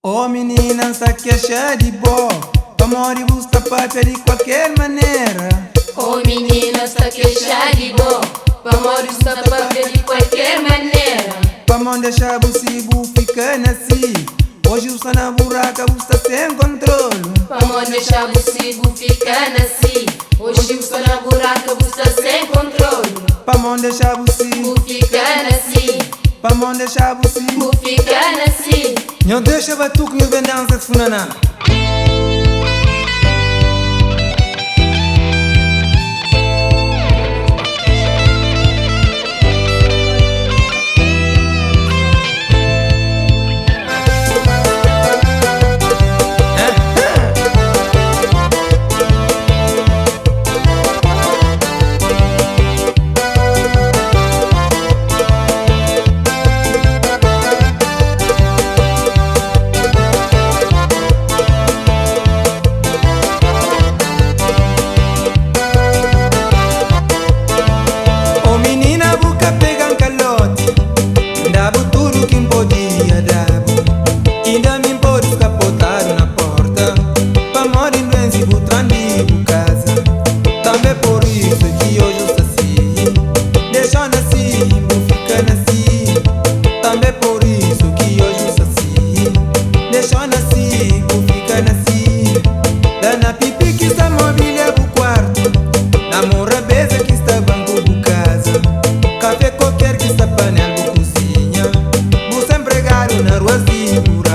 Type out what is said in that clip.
Oh menina, se queixa de boa, amor e busca pátria de qualquer maneira. Oh menina, se queixa de boa, amor e busca pátria de qualquer maneira. Pra não deixar você ficar assim, hoje você na buraca, você sem controle. Pra não deixar você ficar assim, hoje você na buraca, você sem controle. Pra não deixar você ficar assim, pra não deixar você ficar assim. não deixa batuque no vendança funana. Qualquer que está panela de cozinha, você empregado na rua segura.